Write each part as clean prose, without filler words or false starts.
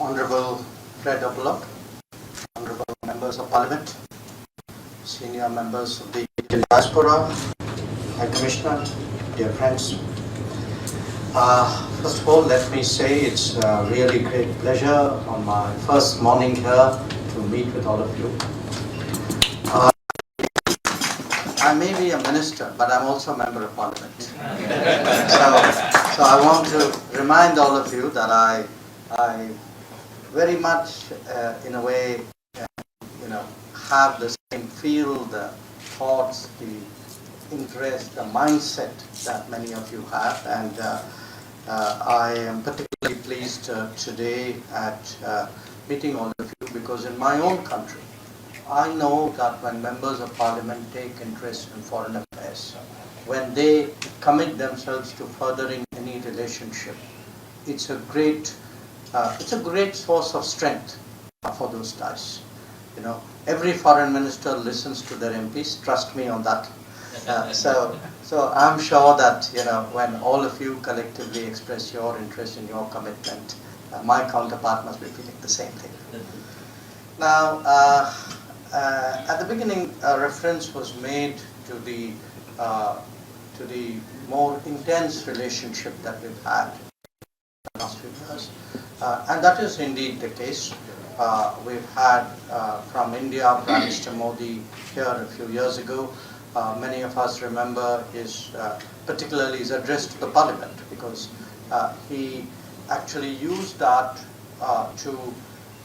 Honorable Fred Oblok, Honorable Members of Parliament, Senior Members of the Indian Diaspora, High Commissioner, dear friends. First of all, let me say it's a really great pleasure on my first morning here to meet with all of you. I may be a minister, but I'm also a member of Parliament. So I want to remind all of you that I very much, in a way, have the same feel, the thoughts, the interest, the mindset that many of you have, and I am particularly pleased today at meeting all of you, because in my own country, I know that when members of Parliament take interest in foreign affairs, when they commit themselves to furthering any relationship, it's a great source of strength for those ties. Every foreign minister listens to their MPs. Trust me on that. So I'm sure that when all of you collectively express your interest in your commitment, my counterpart must be feeling the same thing. Now, at the beginning, a reference was made to the more intense relationship that we've had in the last few years, and that is indeed the case. We've had from India Prime Minister Modi here a few years ago. Many of us remember particularly his address to the Parliament, because he actually used that to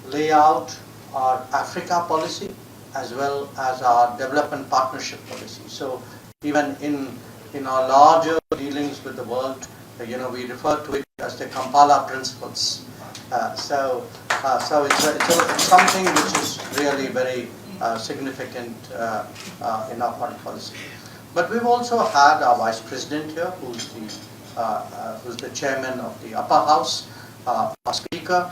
lay out our Africa policy as well as our development partnership policy. So even in our larger dealings with the world, we refer to it as the Kampala principles. So it's something which is really very significant in our foreign policy. But we've also had our Vice President here, who's the Chairman of the Upper House, our Speaker,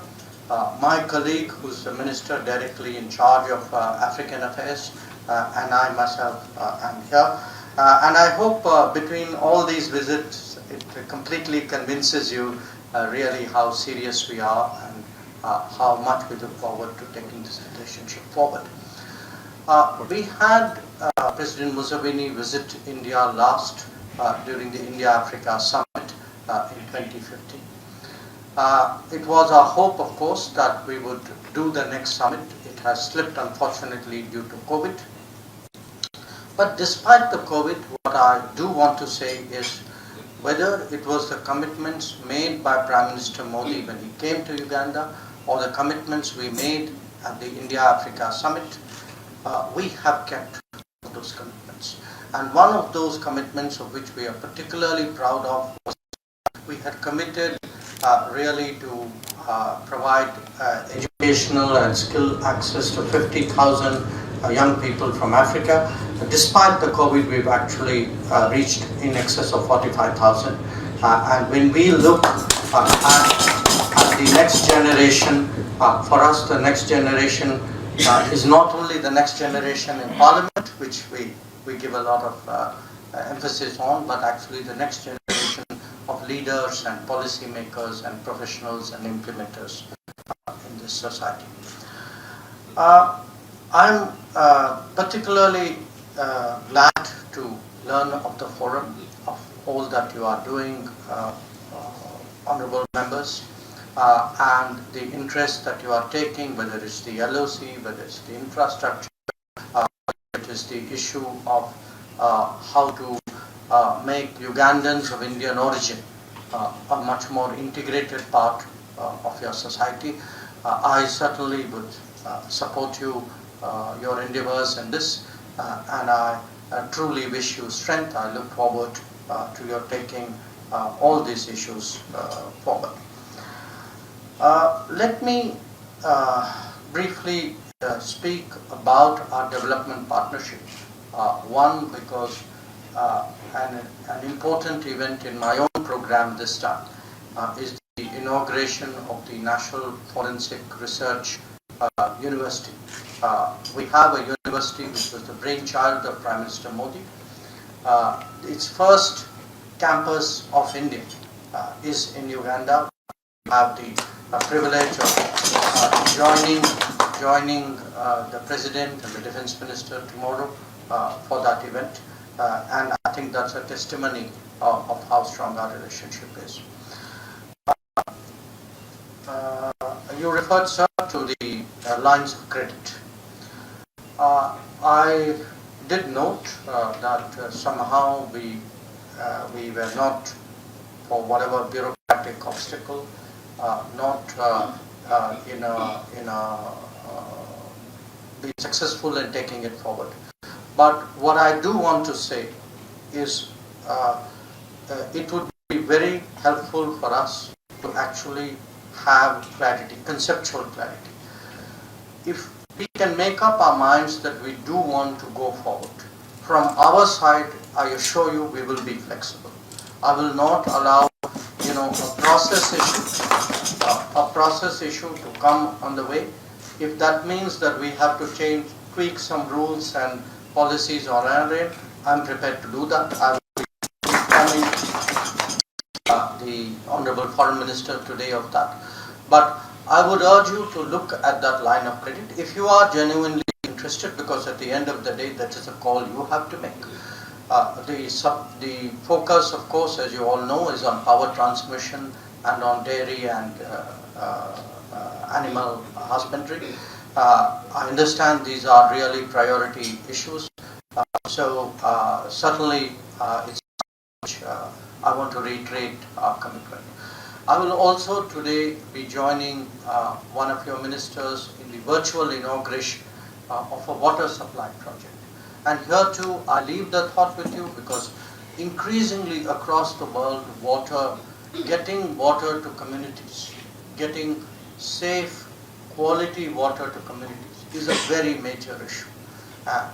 my colleague, who's the Minister directly in charge of African Affairs, and I myself am here. And I hope between all these visits, it completely convinces you really how serious we are and how much we look forward to taking this relationship forward. We had President Museveni visit India last during the India-Africa Summit in 2015. It was our hope, of course, that we would do the next summit. It has slipped, unfortunately, due to COVID. But despite the COVID, what I do want to say is, whether it was the commitments made by Prime Minister Modi when he came to Uganda, or the commitments we made at the India-Africa Summit, we have kept those commitments. And one of those commitments of which we are particularly proud of was we had committed really to provide educational and skill access to 50,000 young people from Africa. Despite the COVID, we've actually reached in excess of 45,000. And when we look at the next generation, for us the next generation is not only the next generation in Parliament, which we give a lot of emphasis on, but actually the next generation of leaders and policymakers and professionals and implementers in this society. I'm particularly glad to learn of the forum, of all that you are doing, honorable members, and the interest that you are taking, whether it's the LOC, whether it's the infrastructure, whether it is the issue of how to make Ugandans of Indian origin a much more integrated part of your society. I certainly would support you, your endeavors in this, and I truly wish you strength. I look forward to your taking all these issues forward. Let me briefly speak about our development partnership. One, because an important event in my own program this time is the inauguration of the National Forensic Research University. We have a university which was the brainchild of Prime Minister Modi. Its first campus of India is in Uganda. have the privilege of joining the President and the Defense Minister tomorrow for that event. And I think that's a testimony of how strong our relationship is. You referred, sir, to the lines of credit. I did note that somehow we were not, for whatever bureaucratic obstacle, not be successful in taking it forward. But what I do want to say is it would be very helpful for us to actually have clarity, conceptual clarity. If we can make up our minds that we do want to go forward, from our side, I assure you we will be flexible. I will not allow a process issue to come on the way. If that means that we have to tweak some rules and policies on our end, I'm prepared to do that. I will be informing the Honorable Foreign Minister today of that. But I would urge you to look at that line of credit if you are genuinely interested, because at the end of the day, that is a call you have to make. The focus, of course, as you all know, is on power transmission and on dairy and animal husbandry. I understand these are really priority issues. Certainly, I want to reiterate our commitment. I will also today be joining one of your ministers in the virtual inauguration of a water supply project. And here too, I leave the thought with you, because increasingly across the world, getting water to communities, getting safe, quality water to communities is a very major issue.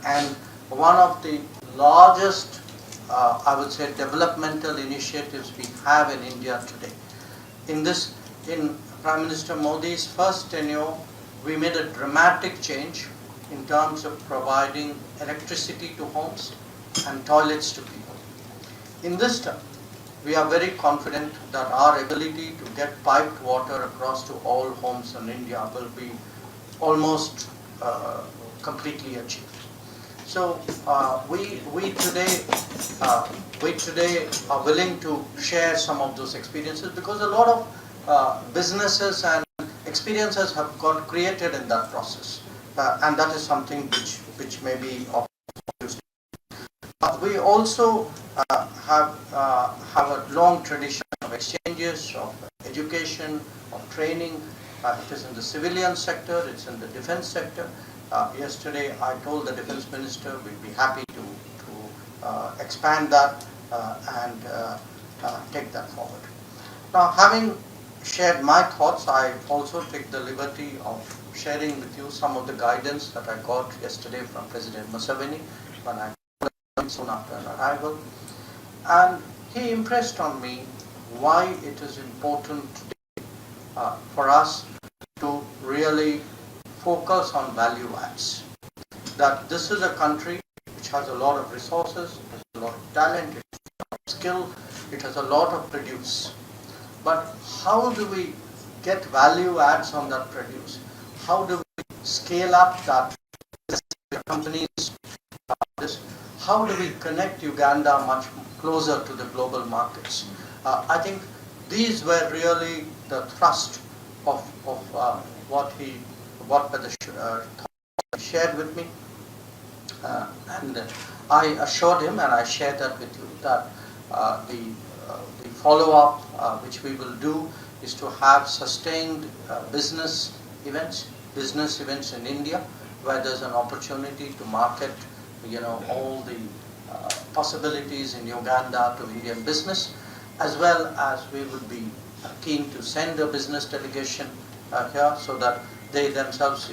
And one of the largest, I would say, developmental initiatives we have in India today. In Prime Minister Modi's first tenure, we made a dramatic change in terms of providing electricity to homes and toilets to people. In this term, we are very confident that our ability to get piped water across to all homes in India will be almost completely achieved. So we today are willing to share some of those experiences, because a lot of businesses and experiences have got created in that process, and that is something which may be of use. We also have a long tradition of exchanges, of education, of training. It is in the civilian sector, it's in the defense sector. Yesterday I told the defense minister we'd be happy to expand that and take that forward. Now, having shared my thoughts, I also take the liberty of sharing with you some of the guidance that I got yesterday from President Museveni when I soon after an arrival. And he impressed on me why it is important today for us to really focus on value adds. That this is a country which has a lot of resources, it has a lot of talent, it has a lot of skill, it has a lot of produce. But how do we get value adds on that produce? How do we scale up that companies? How do we connect Uganda much closer to the global markets? I think these were really the thrust of what the shared with me, and I assured him, and I shared that with you, that the follow-up which we will do is to have sustained business events in India, where there's an opportunity to market all the possibilities in Uganda to Indian business, as well as we would be keen to send a business delegation here, so that they themselves,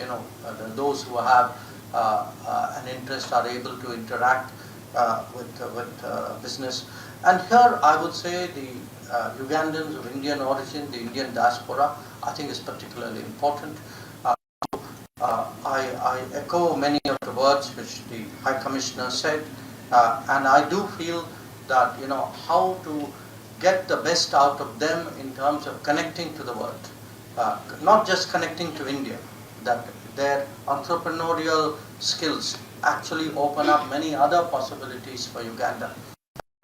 those who have an interest are able to interact with business. And here I would say the Ugandans of Indian origin, the Indian diaspora, I think is particularly important. I echo many of the words which the High Commissioner said, and I do feel that how to get the best out of them in terms of connecting to the world. Not just connecting to India, that their entrepreneurial skills actually open up many other possibilities for Uganda.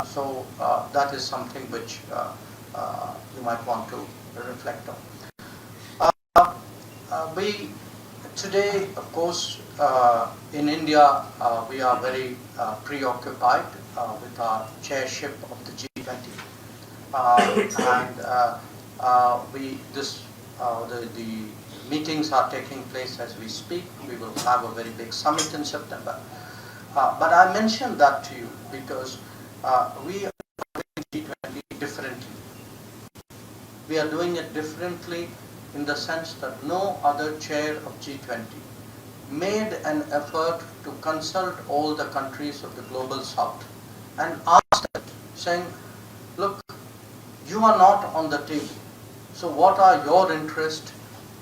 So that is something which you might want to reflect on. We today, of course, in India, we are very preoccupied with our chairship of the G20, the meetings are taking place as we speak. We will have a very big summit in September. But I mentioned that to you because we are doing G20 differently. We are doing it differently in the sense that no other chair of G20 made an effort to consult all the countries of the global south and asked them, saying, look, you are not on the table. So what are your interests?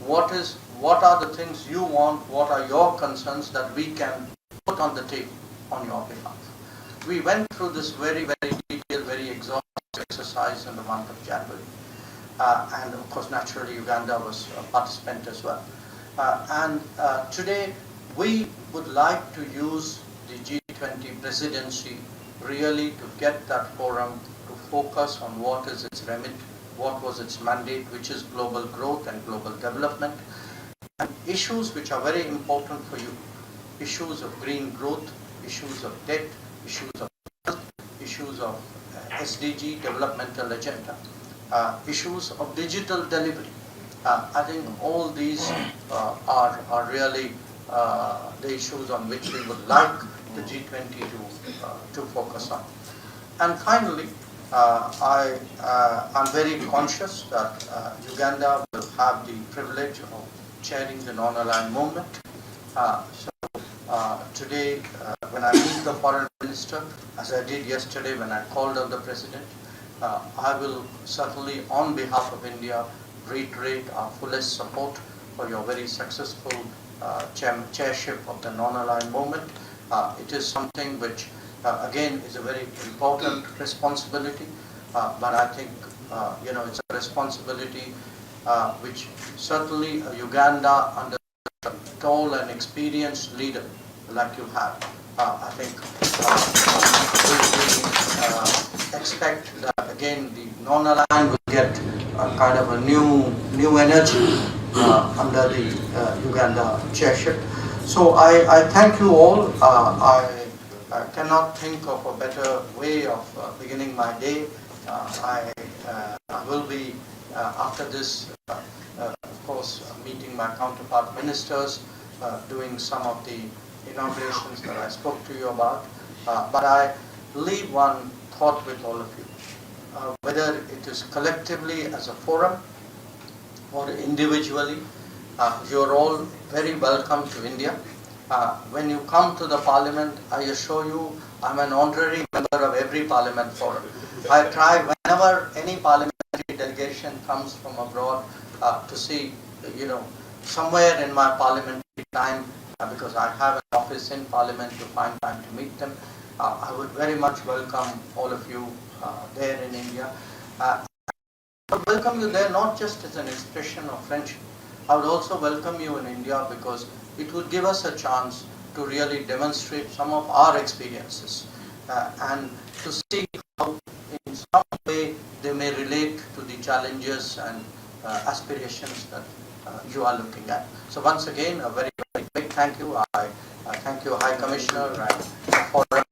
What are the things you want? What are your concerns that we can put on the table on your behalf? We went through this very, very detailed, very exhaustive exercise in the month of January. And of course, naturally, Uganda was a participant as well. Today, we would like to use the G20 presidency really to get that forum to focus on what is its remit, what was its mandate, which is global growth and global development, and issues which are very important for you, issues of green growth, issues of debt, issues of health, issues of SDG, developmental agenda, issues of digital delivery. I think all these are really the issues on which we would like the G20 to focus on. And finally, I'm very conscious that Uganda will have the privilege of chairing the non-aligned movement. Today, when I meet the foreign minister, as I did yesterday when I called on the president, I will certainly, on behalf of India, reiterate our fullest support for your very successful chairship of the non-aligned movement. It is something which, again, is a very important responsibility, but I think it's a responsibility which certainly Uganda, under a tall and experienced leader like you have, I think we expect that again the non-aligned will get a kind of a new energy under the Uganda chairship. So I thank you all. I cannot think of a better way of beginning my day. I will be, after this, of course, meeting my counterpart ministers, doing some of the inaugurations that I spoke to you about. But I leave one thought with all of you. Whether it is collectively as a forum or individually, you're all very welcome to India. When you come to the parliament, I assure you, I'm an honorary member of every parliament forum. I try whenever any parliamentary delegation comes from abroad to see, somewhere in my parliamentary time, because I have an office in parliament, to find time to meet them. I would very much welcome all of you there in India. I would welcome you there not just as an expression of friendship. I would also welcome you in India because it would give us a chance to really demonstrate some of our experiences and to see how in some way they may relate to the challenges and aspirations that you are looking at. So once again, a very, very big thank you. I thank you, High Commissioner, and Foreign